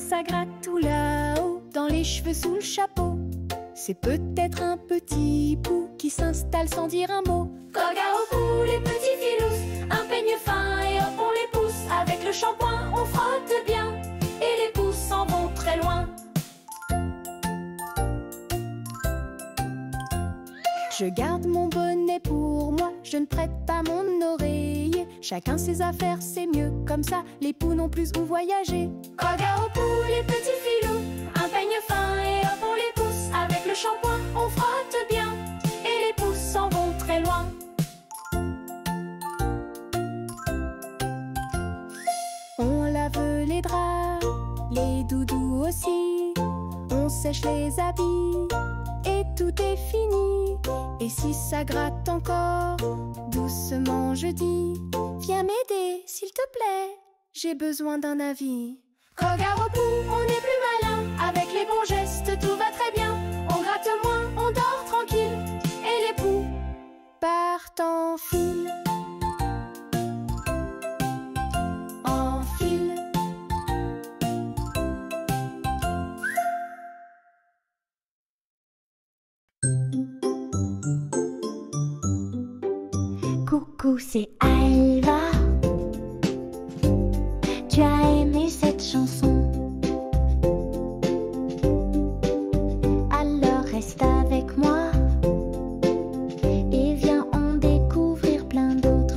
ça gratte tout là-haut, dans les cheveux sous le chapeau. C'est peut-être un petit pou qui s'installe sans dire un mot. Coga au bout, les petits filous, un peigne fin et hop on les pousse. Avec le shampoing on frotte bien et les pouces s'en vont très loin. Je garde mon bonnet pour moi, je ne prête pas mon oreiller. Chacun ses affaires, c'est mieux comme ça, les poux n'ont plus où voyager. Coga au bout, les petits filous, un peigne fin et hop on les pousse. Avec le shampoing, on frotte bien et les pouces s'en vont très loin. On lave les draps, les doudous aussi. On sèche les habits et tout est fini. Et si ça gratte encore, doucement je dis: viens m'aider, s'il te plaît, j'ai besoin d'un avis. Coga au bout, on est plus malin. Avec les bons gestes, tout va très bien. On gratte moins, on dort tranquille. Et les poux partent en file. En file. Coucou, c'est Alva. Tu as aimé cette chanson? Alors reste avec moi et viens en découvrir plein d'autres.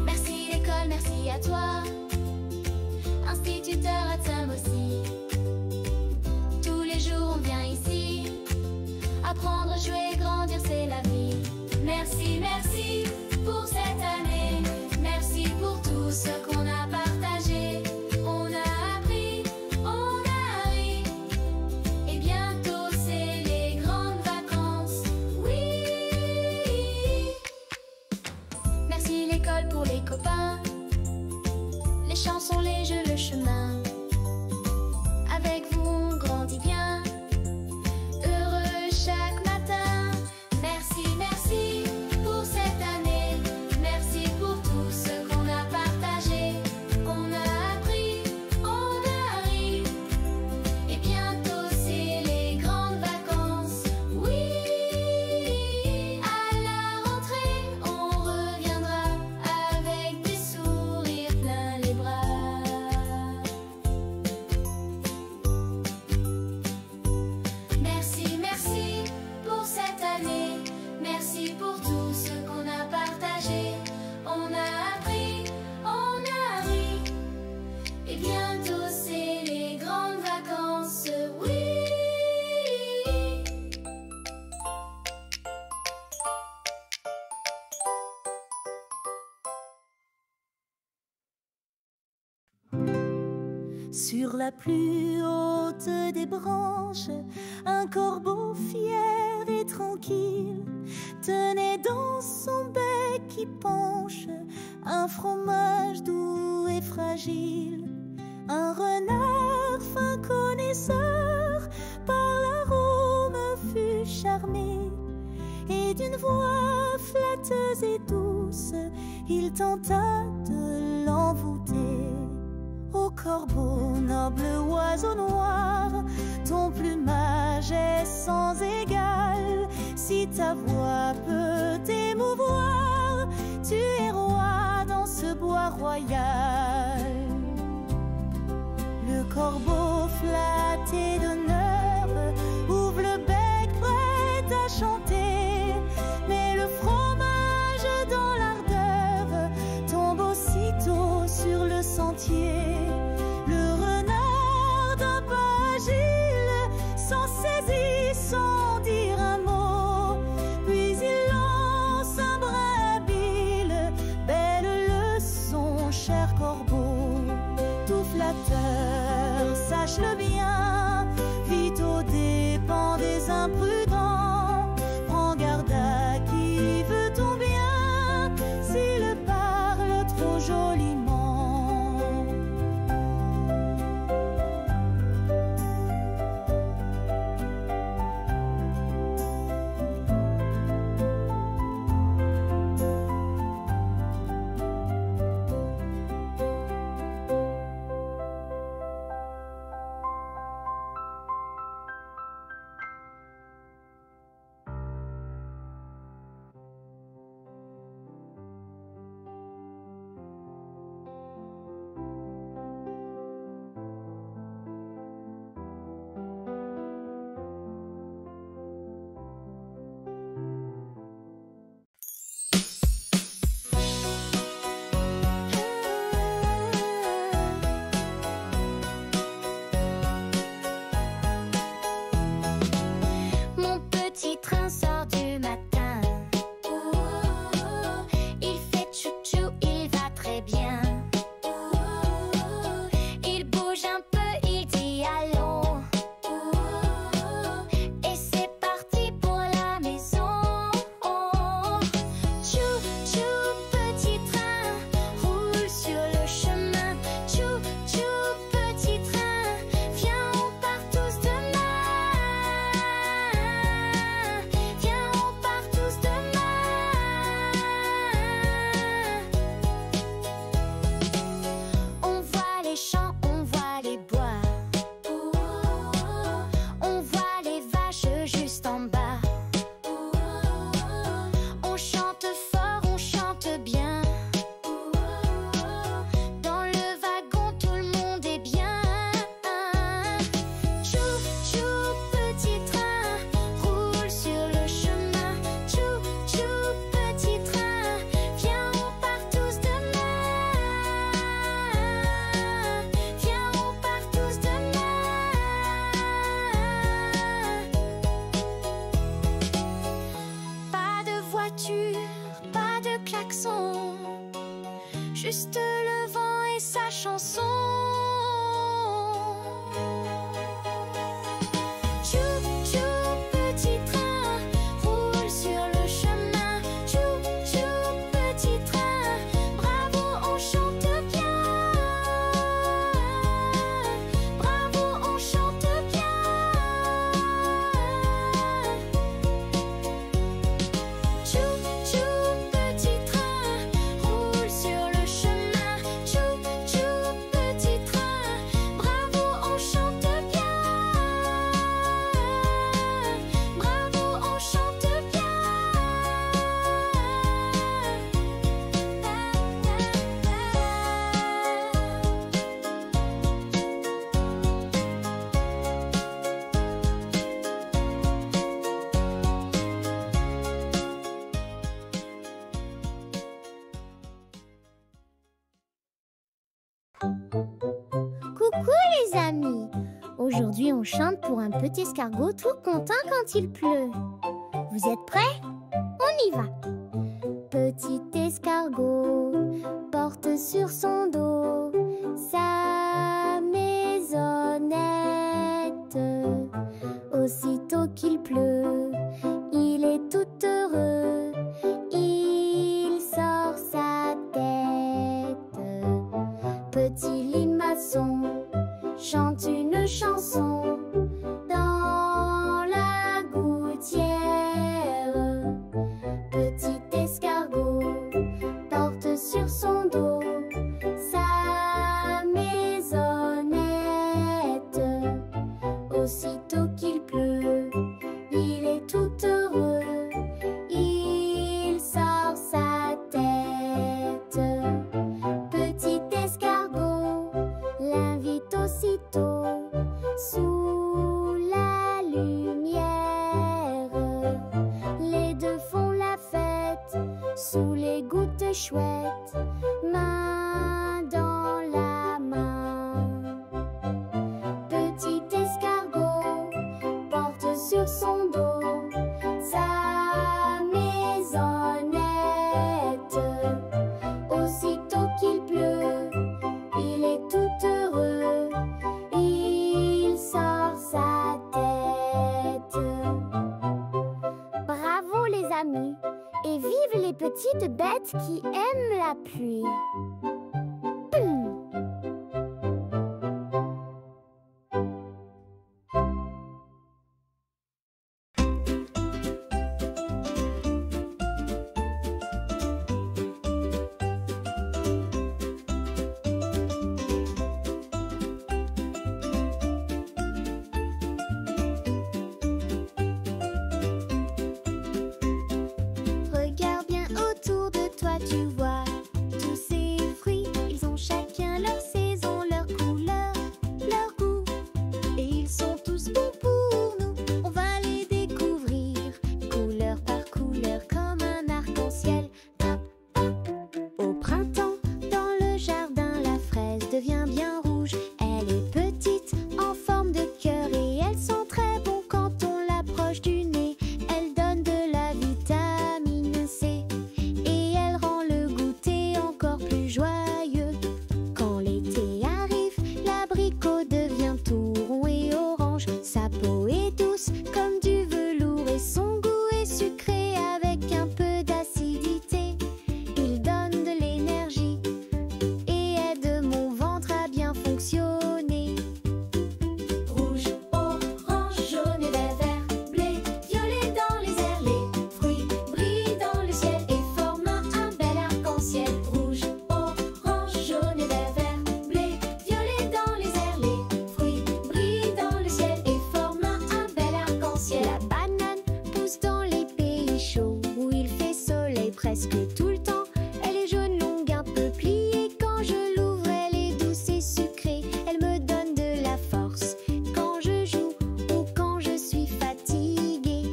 Merci l'école, merci à toi, instituteur à Tsum aussi. Tous les jours on vient ici, apprendre, jouer, grandir, c'est la vie. Merci, merci pour cette année, merci pour tout ce qu'on a partagé. On a appris, on a ri, et bientôt c'est les grandes vacances. Oui! Merci l'école pour les copains, les chansons, les jeux, le chemin. Avec vous on grandit bien, heureux chaque matin. Merci, merci pour cette année, merci pour tout ce qu'on a partagé. On a appris, on a ri, et bientôt c'est les grandes vacances. Oui! À la rentrée on reviendra avec des sourires plein les bras. Merci, merci pour cette année, merci pour tout ce qu'on a partagé. On a appris, on a ri, et bientôt c'est les grandes vacances. Oui! Sur la plus haute des branches, un corbeau fier et tranquille tenait dans son bec qui penche un fromage doux et fragile. Un renard fin connaisseur par l'arôme fut charmé, et d'une voix flatteuse et douce il tenta de l'envoûter. Ô corbeau, noble oiseau noir, ton plumage est sans égal. Si ta voix peut t'émouvoir, tu es roi dans ce bois royal. Le corbeau flatté d'honneur ouvre le bec prêt à chanter, mais le fromage dans l'ardeur tombe aussitôt sur le sentier. Le renard d'un pas agile s'en saisit sans dire un mot, puis il lance un bras habile. Belle leçon, cher corbeau, tout flatteur sache voiture, pas de klaxon, juste le vent et sa chanson. Tchou, tchou, petit train, roule sur le chemin. Tchou, tchou, petit train, bravo, on chante bien. Bravo, on chante bien. Tchou, tchou, petit train, roule sur le chemin. Tchou, tchou, petit train, bravo, on chante bien. Bravo, on chante bien. Coucou les amis! Aujourd'hui on chante pour un petit escargot tout content quand il pleut. Vous êtes prêts? On y va! Petit escargot porte sur son dos sa maisonnette. Aussitôt qu'il pleut, il est tout heureux. Il sort sa tête. Petit limaçon chante une chanson dans la gouttière. Petit escargot porte sur son dos sa maisonnette. Aussitôt qu'il pleut, il est tout heureux. Il sort sa tête. Petit escargot l'invite aussitôt sous la lumière. Les deux font la fête sous les gouttes chouettes, main dans la main. Petit escargot porte sur son dos sa maisonnette. Aussitôt qu'il pleut, il est tout heureux. Il sort sa tête. Bravo les amis, et vive les petites bêtes qui aiment la pluie. Regarde bien autour de toi, tu vois tous ces fruits. Ils ont chacun leur saison, leur couleur, leur goût. Et ils sont tous bons pour nous. On va les découvrir, couleur par couleur, comme un arc-en-ciel. Hop, hop. Au printemps, dans le jardin, la fraise devient bien rouge. Elle est petite, en forme de cœur, et elle sent très bon quand on l'approche du nez. Elle donne de la vitamine C, et elle rend le goûter encore plus joyeux. Quand l'été arrive, l'abricot devient tout rond et orange. Sa peau est douce comme du velours, et son goût est sucré avec un peu d'acidité. Il donne de l'énergie et aide mon ventre à bien fonctionner. Rouge, orange, jaune et vert, blé, violet dans les airs. Les fruits brillent dans le ciel et forment un bel arc-en-ciel. Rouge, orange, jaune et vert, blé, violet dans les airs. Les fruits brillent dans le ciel et forment un bel arc-en-ciel. La banane pousse dans les pays chauds où il fait soleil presque tout le temps. Elle est jaune, longue, un peu pliée. Quand je l'ouvre, elle est douce et sucrée. Elle me donne de la force quand je joue ou quand je suis fatiguée.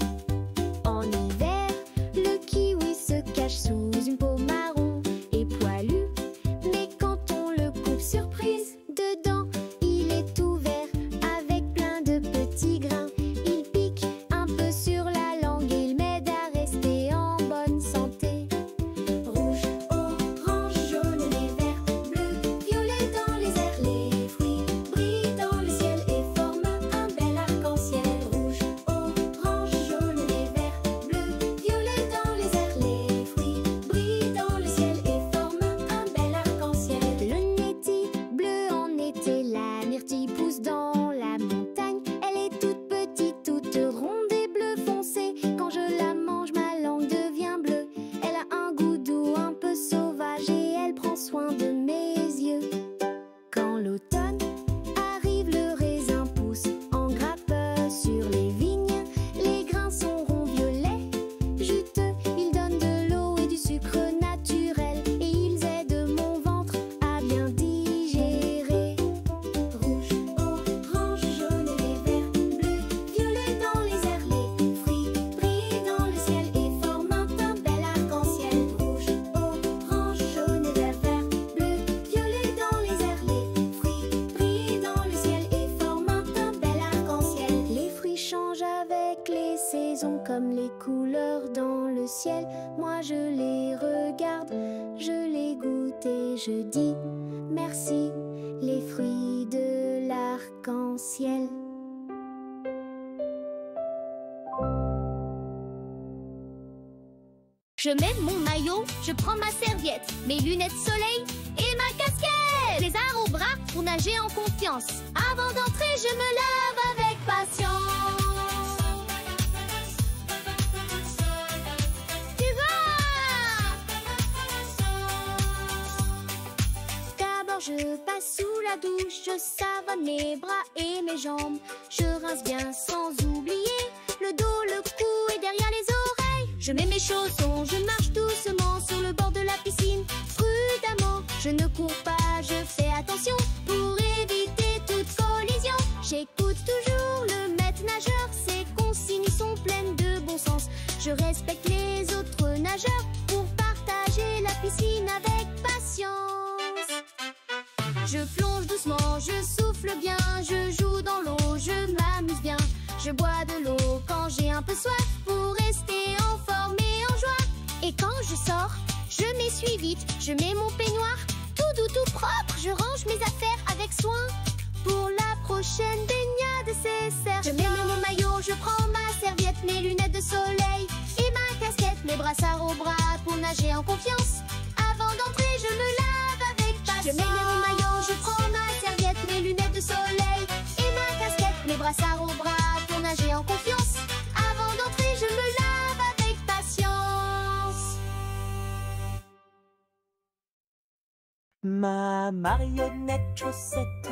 En hiver, le kiwi se cache sous une peau marron et poilue. Mais quand on le coupe surprise, dedans, il est tout vert avec plein de petits grains. Il pique un peu sur la langue et il m'aide à rester en bonne comme les couleurs dans le ciel. Moi je les regarde, je les goûte et je dis merci, les fruits de l'arc-en-ciel. Je mets mon maillot, je prends ma serviette, mes lunettes soleil et ma casquette. Les arts au bras pour nager en confiance. Avant d'entrer, je me lave avec patience. Tu vois? D'abord je passe sous la douche, je savonne mes bras et mes jambes. Je rince bien sans oublier le dos, le cou et derrière les oreilles. Je mets mes chaussons, je marche doucement sur le bord de la piscine. Prudemment, je ne cours pas, je fais attention pour éviter toute collision. J'écoute toujours le maître nageur, ses consignes sont pleines de bon sens. Je respecte les autres nageurs pour partager la piscine avec patience. Je plonge doucement, je souffle bien, je joue dans l'eau, je m'amuse bien. Je bois de l'eau quand j'ai un peu soif pour rester en forme et en joie. Et quand je sors, je m'essuie vite, je mets mon peignoir tout doux, tout propre. Je range mes affaires avec soin pour la prochaine baignade, c'est certain. Je mets mon maillot, je prends ma serviette, mes lunettes de soleil et ma casquette, mes brassards au bras pour nager en confiance. Avant d'entrer, je me lave avec patience. Je mets mon maillot, je prends ma serviette, mes lunettes de soleil et ma casquette, mes brassards au bras pour nager en confiance. Avant d'entrer, je me lave avec patience. Ma marionnette chaussette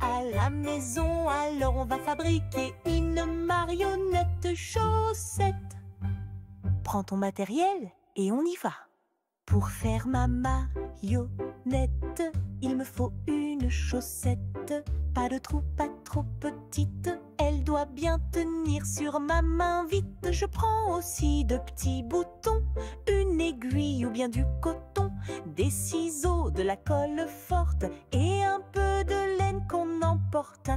à la maison, alors on va fabriquer une marionnette chaussette. Prends ton matériel et on y va. Pour faire ma marionnette, il me faut une chaussette. Pas de trou, pas trop petite. Elle doit bien tenir sur ma main vite. Je prends aussi de petits boutons, une aiguille ou bien du coton, des ciseaux, de la colle forte et un peu de laine qu'on emporte.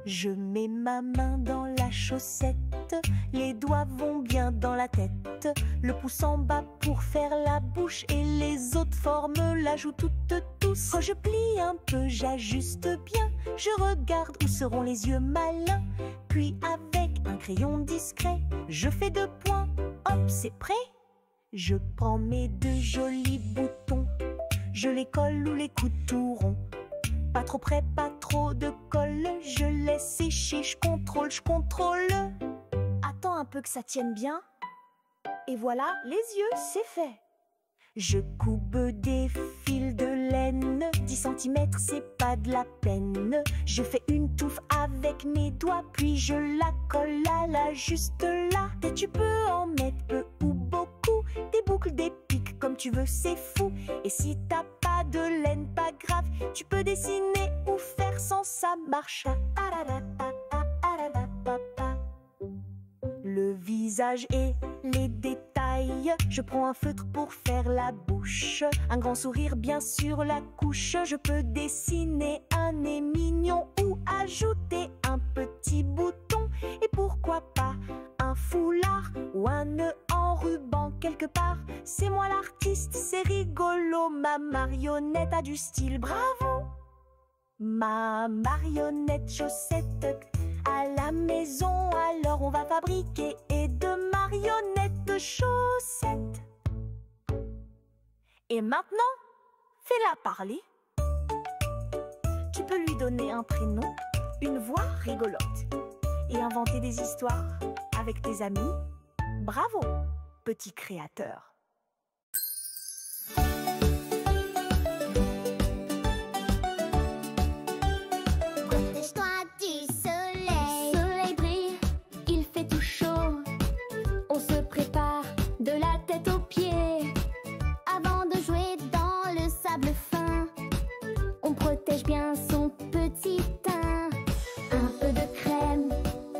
Je mets ma main dans la chaussette, les doigts vont bien dans la tête, le pouce en bas pour faire la bouche et les autres forment la joue toute douce. Quand je plie un peu, j'ajuste bien, je regarde où seront les yeux malins, puis avec un crayon discret, je fais 2 points, hop, c'est prêt. Je prends mes 2 jolis boutons, je les colle ou les couds tout ronds. Pas trop près, pas trop de colle, je laisse sécher, je contrôle. Attends un peu que ça tienne bien. Et voilà, les yeux, c'est fait. Je coupe des fils de laine, 10 cm, c'est pas de la peine. Je fais une touffe avec mes doigts, puis je la colle à la juste là. Et tu peux en mettre peu ou beaucoup, des boucles, des pics, comme tu veux, c'est fou. Et si t'as pas de laine, pas grave, tu peux dessiner ou faire sans, ça marche. Le visage et les détails, je prends un feutre pour faire la bouche, un grand sourire bien sur la couche. Je peux dessiner un nez mignon ou ajouter un petit bouton, et pourquoi pas un foulard ou un nœud en ruban quelque part. C'est moi l'artiste, c'est rigolo, ma marionnette a du style, bravo. Ma marionnette chaussette à la maison, alors on va fabriquer et 2 marionnettes chaussettes. Et maintenant, fais-la parler. Tu peux lui donner un prénom, une voix rigolote et inventer des histoires avec tes amis. Bravo, petit créateur. Bien son petit teint, un peu de crème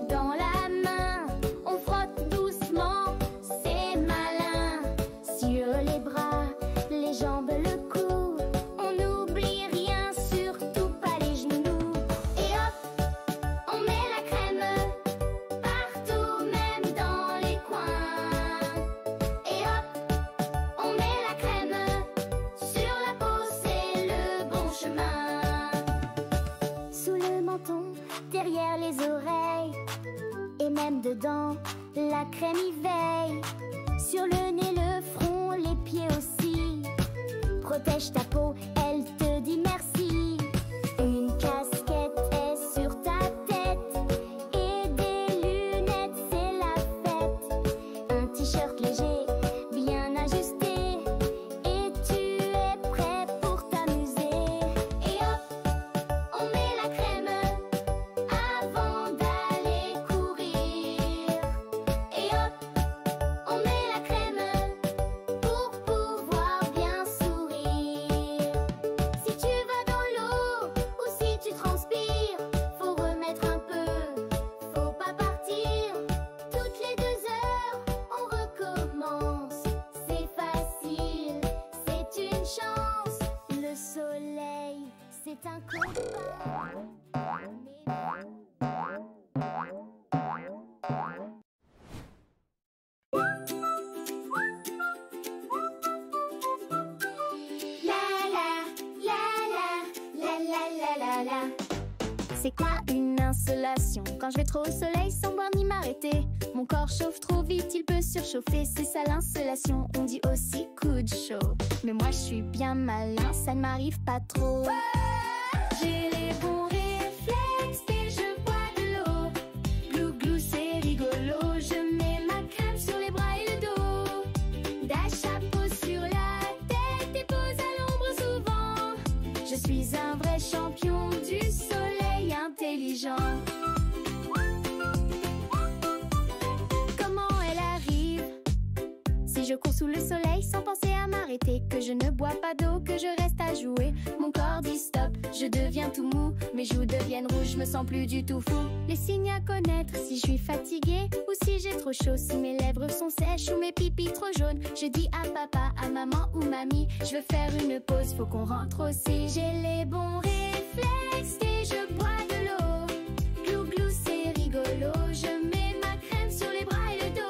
dans la main, on frotte doucement, c'est malin. dents, la crème y veille. Sur le nez, le front, les pieds aussi. Protège ta peau, elle te dit merci. Une casquette est sur ta tête et des lunettes, c'est la fête. Un t-shirt léger, bien ajusté, et tu es prêt pour t'amuser. Et hop, on met la crème avant d'aller courir. Et hop, on met la crème pour pouvoir bien sourire. Si tu vas dans l'eau ou si tu transpires, faut remettre un peu, faut pas partir. Toutes les 2 heures, on recommence. C'est facile, c'est une chance. Le soleil, c'est un copain. C'est quoi une insolation? Quand je vais trop au soleil sans boire ni m'arrêter. Mon corps chauffe trop vite, il peut surchauffer. C'est ça l'insolation, on dit aussi coup de chaud. Mais moi je suis bien malin, ça ne m'arrive pas trop. J'ai les bons réflexes et je bois de l'eau. Glou glou c'est rigolo, je mets ma crème sur les bras et le dos. D'un chapeau sur la tête et pose à l'ombre souvent. Je suis un vrai champion du soleil intelligent. Comment elle arrive? Si je cours sous le soleil sans penser à m'arrêter, que je ne bois pas d'eau, que je reste à jouer. Mon corps dit stop, je deviens tout mou. Mes joues deviennent rouges, je me sens plus du tout fou. Les signes à connaître, si je suis fatiguée ou si j'ai trop chaud, si mes lèvres sont sèches ou mes pipis trop jaunes. Je dis à papa, à maman ou mamie, je veux faire une pause, faut qu'on rentre aussi. J'ai les bons réflexes et je bois de l'eau. Glou glou c'est rigolo, je mets ma crème sur les bras et le dos.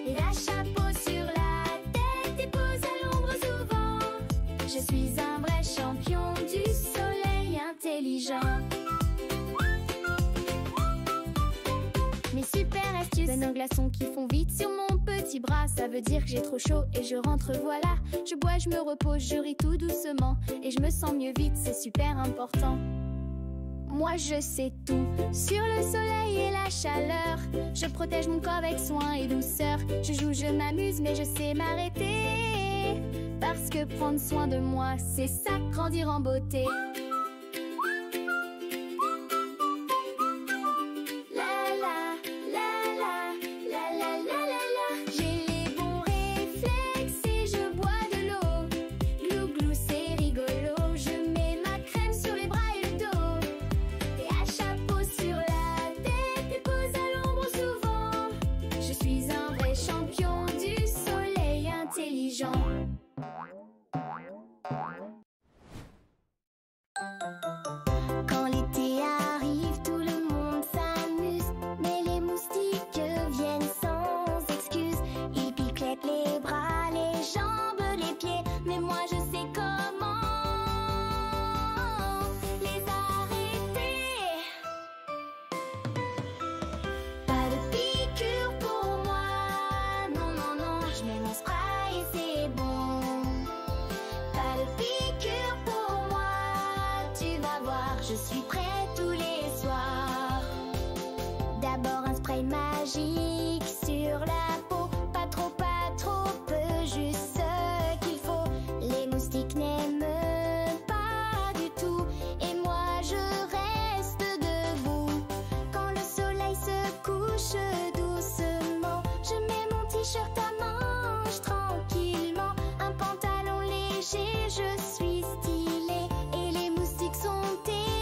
Et la chapeau sur la tête et pose à l'ombre souvent. Je suis un vrai champion du soleil intelligent. Mes super astuces, donne aux glaçons qui font vite sur mon petit bras. Ça veut dire que j'ai trop chaud et je rentre, voilà. Je bois, je me repose, je ris tout doucement. Et je me sens mieux vite, c'est super important. Moi je sais tout sur le soleil et la chaleur. Je protège mon corps avec soin et douceur. Je joue, je m'amuse, mais je sais m'arrêter. Parce que prendre soin de moi, c'est ça, grandir en beauté. J'ai les bons réflexes et je bois de l'eau. Glou glou c'est rigolo, je mets ma crème sur les bras et le dos. Et un chapeau sur la tête et pose à l'ombre souvent. Je suis un vrai champion du soleil intelligent. Quand l'été arrive, tout le monde s'amuse. Mais les moustiques viennent sans excuse. Ils piquettent les bras, les jambes, les pieds. Mais moi je sais comment les arrêter. Pas de piqûre pour moi. Non, non, non, je mets mon spray et c'est bon. Pas de piqûre pour moi. Tu vas voir, je suis prêt tous les soirs. D'abord un spray magique sur la peau. Pas trop, peu, juste ce qu'il faut. Les moustiques n'aiment pas du tout. Et moi je reste debout. Quand le soleil se couche doucement, je mets mon t-shirt à manches tranquillement. Un pantalon léger, je suis stylée. Et les moustiques sont éloignés.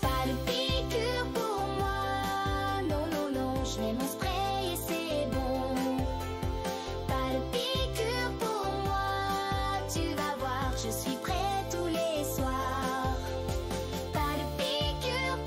Pas de piqûre pour moi. Non, non, non, je mets mon spray et c'est bon. Pas de piqûre pour moi. Tu vas voir, je suis prêt tous les soirs. Pas de piqûre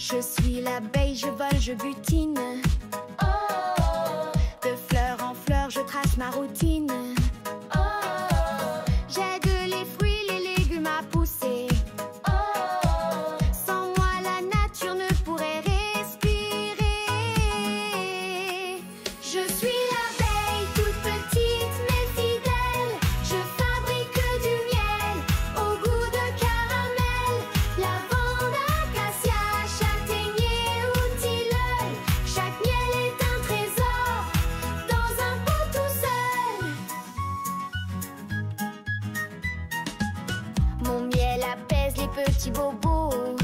Je suis l'abeille, je vole, je butine. De fleur en fleur, je trace ma routine. J'aide les fruits, les légumes à pousser. Sans moi, la nature ne pourrait respirer. Je suis l'abeille, toute petite mais fidèle. Je fabrique du miel au goût de caramel. Lavande, acacia, châtaignier ou tilleul. Chaque miel est un trésor dans un pot tout seul. Mon miel apaise les petits bobos.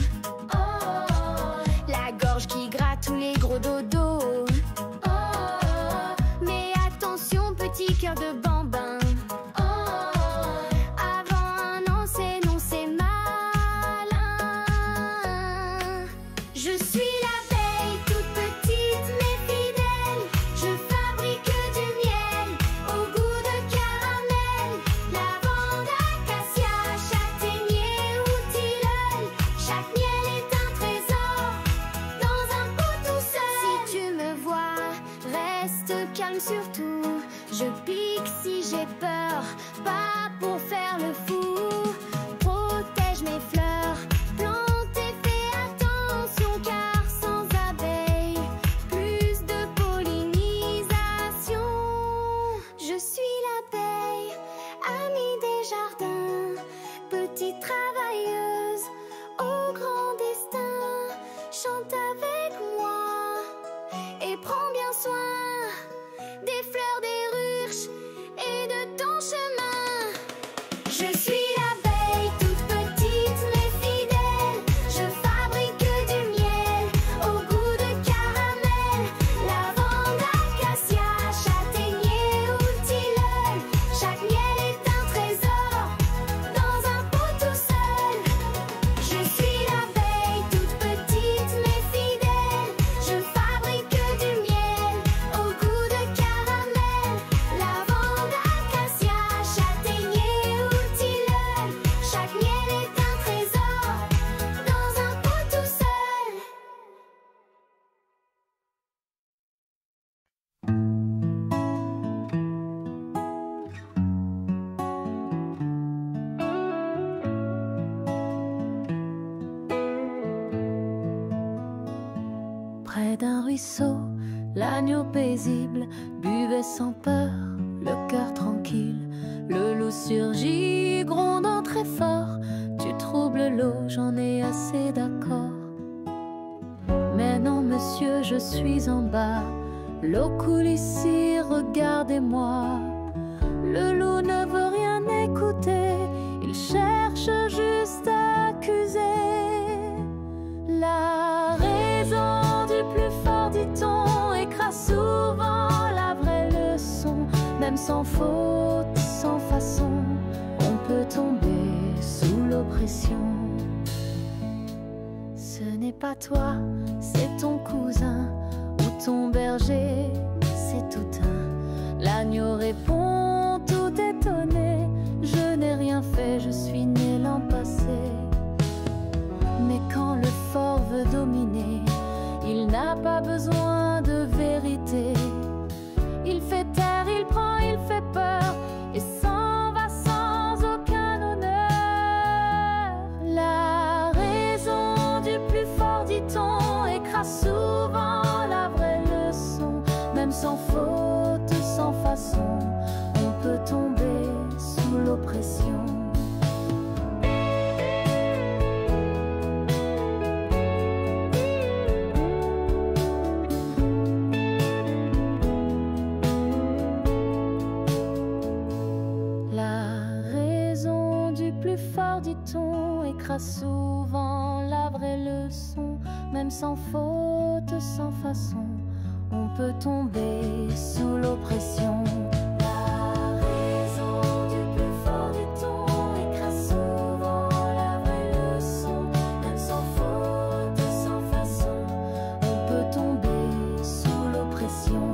La gorge qui gratte tous les gros dodos. Mais attention, petit cœur de bambin. Avant un an, c'est non, c'est malin. Je suis l'abeille, toute petite mais fidèle. Je fabrique du miel au goût de caramel. Lavande, acacia, châtaignier ou tilleul. Chaque miel est un trésor dans un pot tout seul. Si tu me vois, reste calme surtout. Je pique si j'ai peur, pas pour faire le fou. Protège mes fleurs, plante et fais attention, car sans abeilles, plus de pollinisation. Je suis l'abeille, amie des jardins, petite travailleuse au grand destin. Chante avec moi et prends bien soin des fleurs, des ruches et de ton chemin. Je suis l'abeille, toute petite mais fidèle. Je fabrique du miel au goût de caramel. Lavande, acacia, châtaignier ou tilleul. Chaque miel est un trésor dans un pot tout seul. Je suis l'abeille, toute petite mais fidèle. Je fabrique du miel au goût de caramel. Lavande, acacia, châtaignier ou tilleul. Chaque miel est un trésor dans un pot tout seul. Près d'un ruisseau, l'agneau paisible buvait sans peur, le cœur tranquille. Le loup surgit, grondant très fort. Tu troubles l'eau, j'en ai assez, d'accord. Mais non, monsieur, je suis en bas. L'eau coule ici, regardez-moi. Le loup ne veut rien écouter, il cherche juste à accuser. La raison du plus fort, dit-on, écrase souvent la vraie leçon. Même sans faute, sans façon, on peut tomber sous l'oppression. Ce n'est pas toi, c'est ton cousin ou ton berger, c'est tout un. L'agneau répond tout étonné, je n'ai rien fait, je suis né l'an passé. Mais quand le fort veut dominer, il n'a pas besoin de vérité. Il fait taire, il prend, il fait peur et s'en va sans aucun honneur. La raison du plus fort, dit-on, écrase souvent la vraie leçon. Même sans faute, sans façon, on peut tomber sous l'oppression. Dit-on, écrase souvent la vraie leçon. Même sans faute, sans façon, on peut tomber sous l'oppression. La raison du plus fort, dit-on, écrase souvent la vraie leçon. Même sans faute, sans façon, on peut tomber sous l'oppression.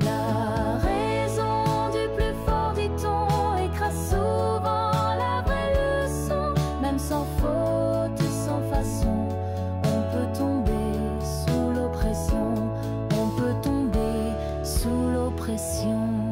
La raison du plus fort, dit-on, écrase souvent la vraie leçon. Même sans faute, sans façon, on peut tomber pression.